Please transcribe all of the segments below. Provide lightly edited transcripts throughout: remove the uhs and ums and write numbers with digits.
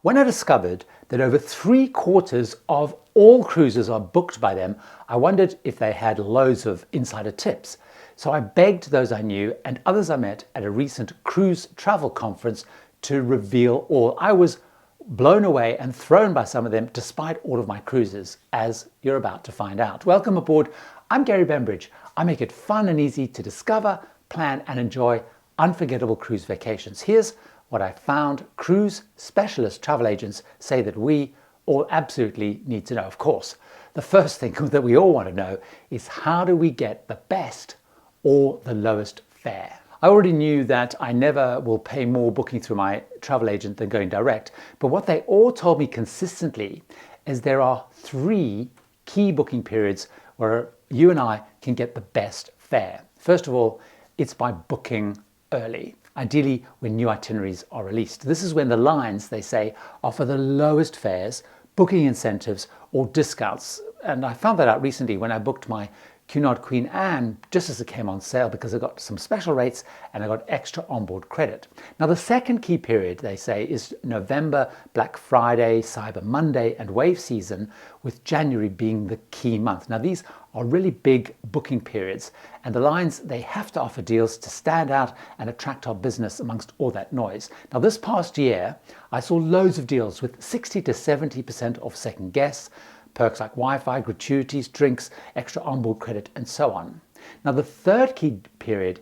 When I discovered that over 3/4 of all cruises are booked by them, I wondered if they had loads of insider tips. So I begged those I knew and others I met at a recent cruise travel conference to reveal all. I was blown away and thrown by some of them despite all of my cruises, as you're about to find out. Welcome aboard. I'm Gary Bembridge. I make it fun and easy to discover, plan and enjoy unforgettable cruise vacations. Here's what I found cruise specialist travel agents say that we all absolutely need to know. Of course, the first thing that we all want to know is how do we get the best or the lowest fare? I already knew that I never will pay more booking through my travel agent than going direct, but what they all told me consistently is there are 3 key booking periods where you and I can get the best fare. First of all, it's by booking early, ideally when new itineraries are released. This is when the lines, they say, offer the lowest fares, booking incentives or discounts. And I found that out recently when I booked my Cunard Queen Anne just as it came on sale because I got some special rates and I got extra onboard credit. Now the second key period, they say, is November, Black Friday, Cyber Monday and wave season, with January being the key month. Now these are really big booking periods and the lines, they have to offer deals to stand out and attract our business amongst all that noise. Now this past year I saw loads of deals with 60 to 70% off second guests, perks like Wi-Fi, gratuities, drinks, extra onboard credit and so on. Now the third key period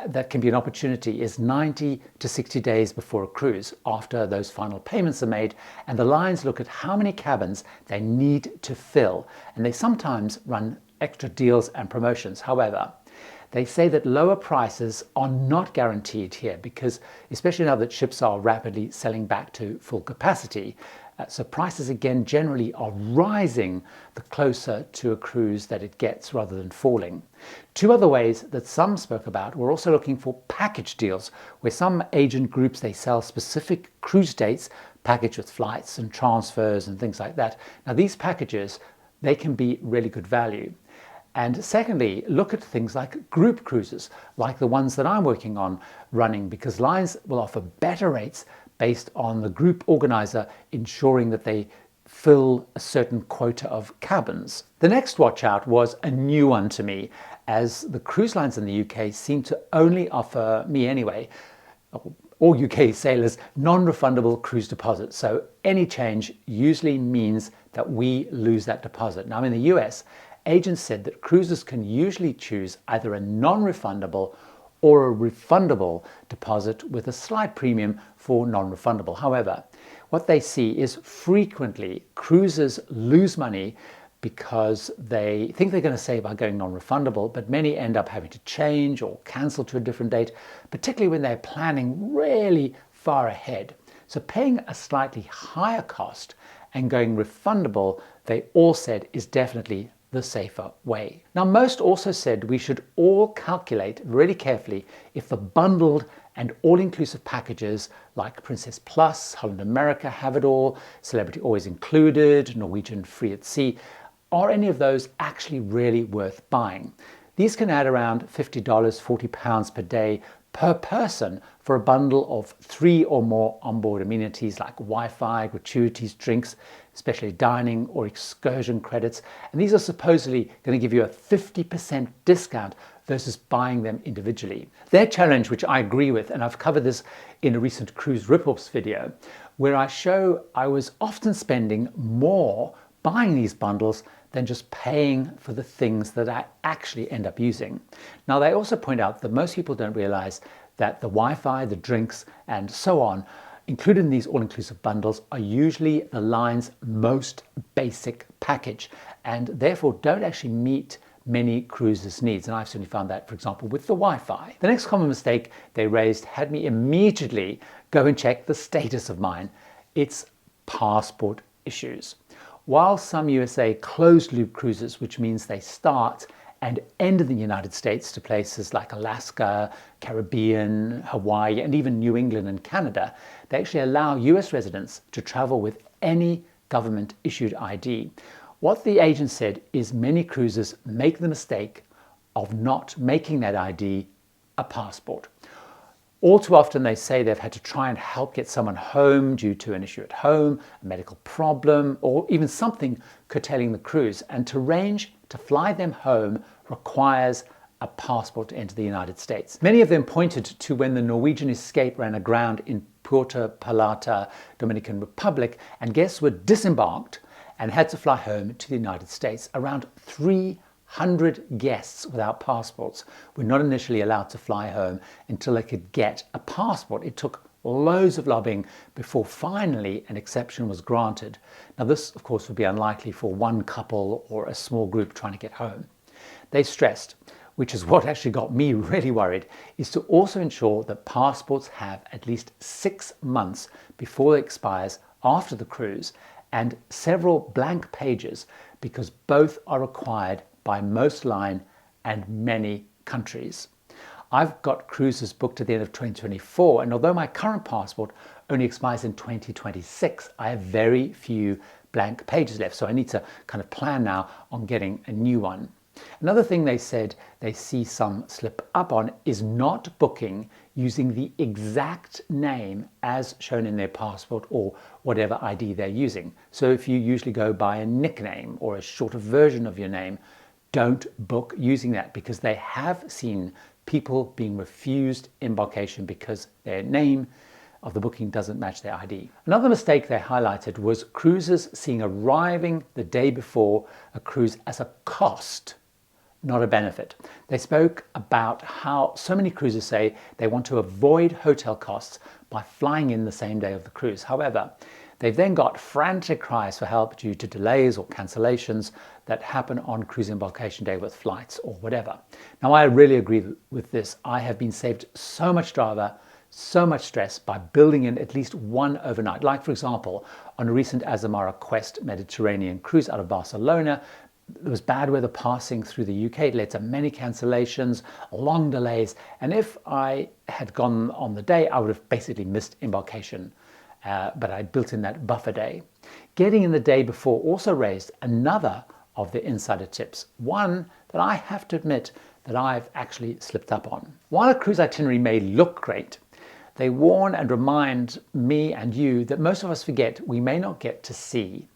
that can be an opportunity is 90 to 60 days before a cruise, after those final payments are made, and the lines look at how many cabins they need to fill, and they sometimes run extra deals and promotions. However, they say that lower prices are not guaranteed here because, especially now that ships are rapidly selling back to full capacity, so prices again generally are rising the closer to a cruise that it gets rather than falling. 2 other ways that some spoke about were also looking for package deals, where some agent groups, they sell specific cruise dates packaged with flights and transfers and things like that. Now these packages, they can be really good value. And secondly, look at things like group cruises, like the ones that I'm working on running, because lines will offer better rates based on the group organizer ensuring that they fill a certain quota of cabins. The next watch out was a new one to me, as the cruise lines in the UK seem to only offer me anyway, all UK sailors, non-refundable cruise deposits. So any change usually means that we lose that deposit. Now in the US, agents said that cruisers can usually choose either a non-refundable or a refundable deposit with a slight premium for non-refundable. However, what they see is frequently cruisers lose money because they think they're going to save by going non-refundable, but many end up having to change or cancel to a different date, particularly when they're planning really far ahead. So paying a slightly higher cost and going refundable, they all said, is definitely the safer way. Now most also said we should all calculate really carefully if the bundled and all-inclusive packages like Princess Plus, Holland America, Have It All, Celebrity Always Included, Norwegian Free at Sea, are any of those actually really worth buying. These can add around $50, £40 per day per person for a bundle of 3 or more onboard amenities like Wi-Fi, gratuities, drinks, especially dining or excursion credits. And these are supposedly going to give you a 50% discount versus buying them individually. Their challenge, which I agree with, and I've covered this in a recent cruise rip-offs video, where I show I was often spending more buying these bundles than just paying for the things that I actually end up using. Now they also point out that most people don't realize that the Wi-Fi, the drinks and so on included in these all-inclusive bundles are usually the line's most basic package and therefore don't actually meet many cruisers' needs. And I've certainly found that, for example, with the Wi-Fi. The next common mistake they raised had me immediately go and check the status of mine. It's passport issues. While some USA closed-loop cruises, which means they start and end in the United States to places like Alaska, Caribbean, Hawaii, and even New England and Canada, they actually allow US residents to travel with any government-issued ID. What the agent said is many cruisers make the mistake of not making that ID a passport. All too often they say they've had to try and help get someone home due to an issue at home, a medical problem, or even something curtailing the cruise. And to arrange to fly them home requires a passport to enter the United States. Many of them pointed to when the Norwegian Escape ran aground in Puerto Plata, Dominican Republic, and guests were disembarked and had to fly home to the United States. Around 300 guests without passports were not initially allowed to fly home until they could get a passport. It took loads of lobbying before finally an exception was granted. Now this, of course, would be unlikely for one couple or a small group trying to get home. They stressed, which is what actually got me really worried, is to also ensure that passports have at least 6 months before it expires after the cruise and several blank pages, because both are required by most line and many countries. I've got cruises booked at the end of 2024, and although my current passport only expires in 2026, I have very few blank pages left, so I need to kind of plan now on getting a new one. Another thing they said they see some slip up on is not booking using the exact name as shown in their passport or whatever ID they're using. So if you usually go by a nickname or a shorter version of your name, don't book using that, because they have seen people being refused embarkation because their name of the booking doesn't match their ID. Another mistake they highlighted was cruisers seeing arriving the day before a cruise as a cost, not a benefit. They spoke about how so many cruisers say they want to avoid hotel costs by flying in the same day of the cruise. However, they've then got frantic cries for help due to delays or cancellations that happen on cruise embarkation day with flights or whatever. Now, I really agree with this. I have been saved so much drama, so much stress by building in at least one overnight. Like, for example, on a recent Azamara Quest Mediterranean cruise out of Barcelona, there was bad weather passing through the UK. It led to many cancellations, long delays, and if I had gone on the day, I would have basically missed embarkation. But I built in that buffer day. Getting in the day before also raised another of the insider tips, one that I have to admit that I've actually slipped up on. While a cruise itinerary may look great, they warn and remind me and you that most of us forget we may not get to see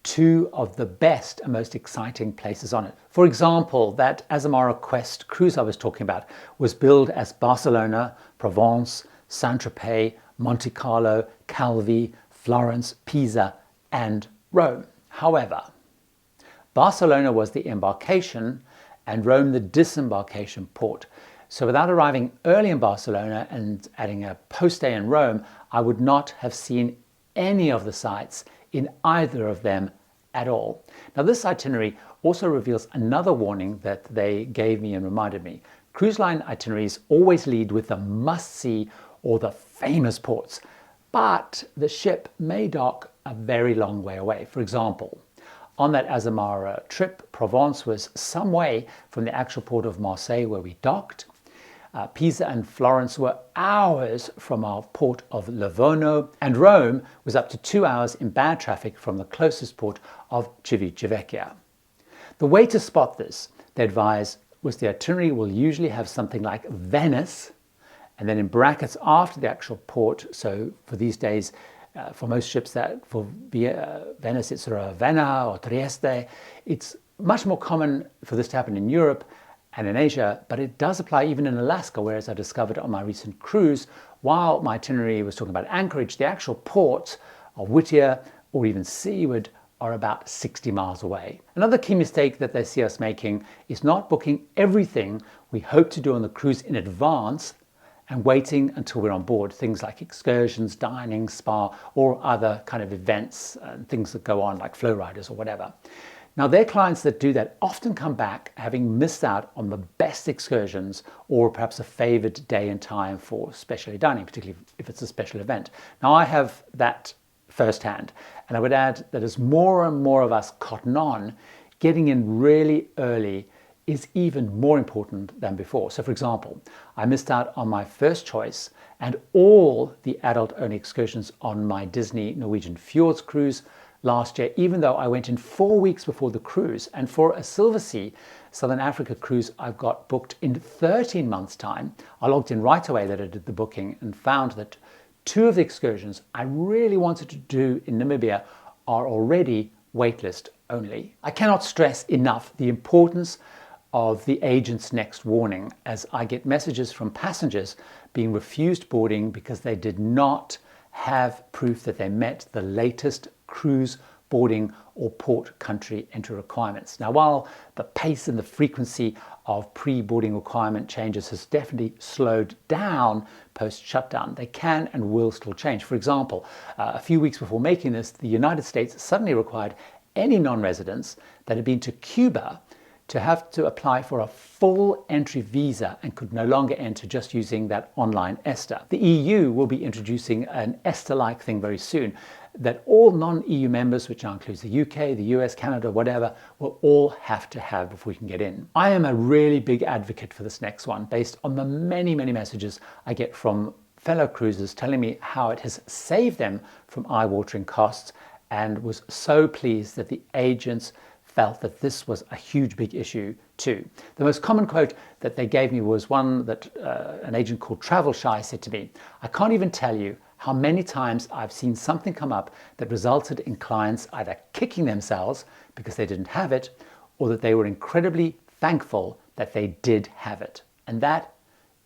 two of the best and most exciting places on it. For example, that Azamara Quest cruise I was talking about was billed as Barcelona, Provence, Saint-Tropez, Monte Carlo, Calvi, Florence, Pisa, and Rome. However, Barcelona was the embarkation and Rome the disembarkation port. So without arriving early in Barcelona and adding a post day in Rome, I would not have seen any of the sites in either of them at all. Now, this itinerary also reveals another warning that they gave me and reminded me. Cruise line itineraries always lead with the must-see or the famous ports, but the ship may dock a very long way away. For example, on that Azamara trip, Provence was some way from the actual port of Marseille where we docked. Pisa and Florence were hours from our port of Livorno, and Rome was up to 2 hours in bad traffic from the closest port of Civitavecchia. The way to spot this, they advised, was the itinerary will usually have something like Venice, and then in brackets after the actual port. So for these days, for most ships, that for Venice, it's Ravenna or Trieste. It's much more common for this to happen in Europe and in Asia, but it does apply even in Alaska, whereas I discovered on my recent cruise, while my itinerary was talking about Anchorage, the actual ports of Whittier or even Seward are about 60 miles away. Another key mistake that they see us making is not booking everything we hope to do on the cruise in advance and waiting until we're on board. Things like excursions, dining, spa, or other kind of events and things that go on like flow riders or whatever. Now, their clients that do that often come back having missed out on the best excursions or perhaps a favored day and time for specialty dining, particularly if it's a special event. Now, I have that firsthand, and I would add that as more and more of us cotton on, getting in really early is even more important than before. So for example, I missed out on my first choice and all the adult-only excursions on my Disney Norwegian Fjords cruise last year, even though I went in 4 weeks before the cruise. And for a Silversea Southern Africa cruise, I've got booked in 13 months' time. I logged in right away that I did the booking and found that 2 of the excursions I really wanted to do in Namibia are already waitlist only. I cannot stress enough the importance of the agent's next warning, as I get messages from passengers being refused boarding because they did not have proof that they met the latest cruise boarding or port country entry requirements. Now, while the pace and the frequency of pre-boarding requirement changes has definitely slowed down post-shutdown, they can and will still change. For example, a few weeks before making this, the United States suddenly required any non-residents that had been to Cuba to have to apply for a full entry visa and could no longer enter just using that online ESTA. The EU will be introducing an ESTA-like thing very soon that all non-EU members, which now includes the UK, the US, Canada, whatever, will all have to have before we can get in. I am a really big advocate for this next one based on the many, many messages I get from fellow cruisers telling me how it has saved them from eye-watering costs, and was so pleased that the agents felt that this was a huge, big issue too. The most common quote that they gave me was one that an agent called Travel Shy said to me, "I can't even tell you how many times I've seen something come up that resulted in clients either kicking themselves because they didn't have it, or that they were incredibly thankful that they did have it." And that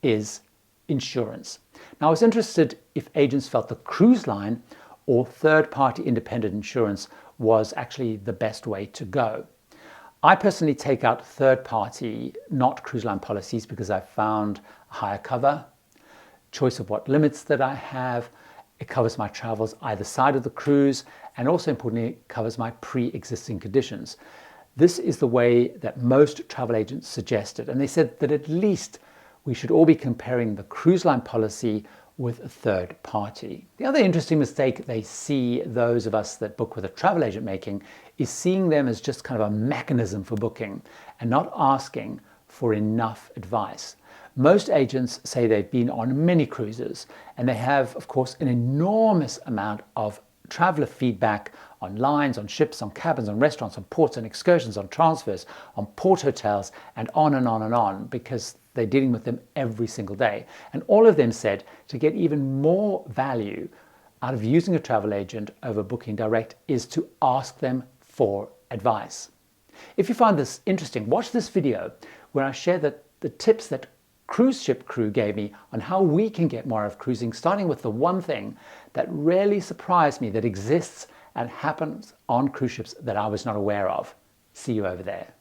is insurance. Now, I was interested if agents felt the cruise line or third-party independent insurance was actually the best way to go. I personally take out third-party, not cruise line policies, because I found a higher cover, choice of what limits that I have. It covers my travels either side of the cruise, and also importantly, it covers my pre-existing conditions. This is the way that most travel agents suggested, and they said that at least we should all be comparing the cruise line policy with a third party. The other interesting mistake they see those of us that book with a travel agent making is seeing them as just kind of a mechanism for booking and not asking for enough advice. Most agents say they've been on many cruises, and they have, of course, an enormous amount of traveler feedback on lines, on ships, on cabins, on restaurants, on ports, on excursions, on transfers, on port hotels, and on and on and on, because they're dealing with them every single day. And all of them said to get even more value out of using a travel agent over booking direct is to ask them for advice. If you find this interesting, watch this video where I share the tips that cruise ship crew gave me on how we can get more out of cruising, starting with the one thing that really surprised me that exists and happens on cruise ships that I was not aware of. See you over there.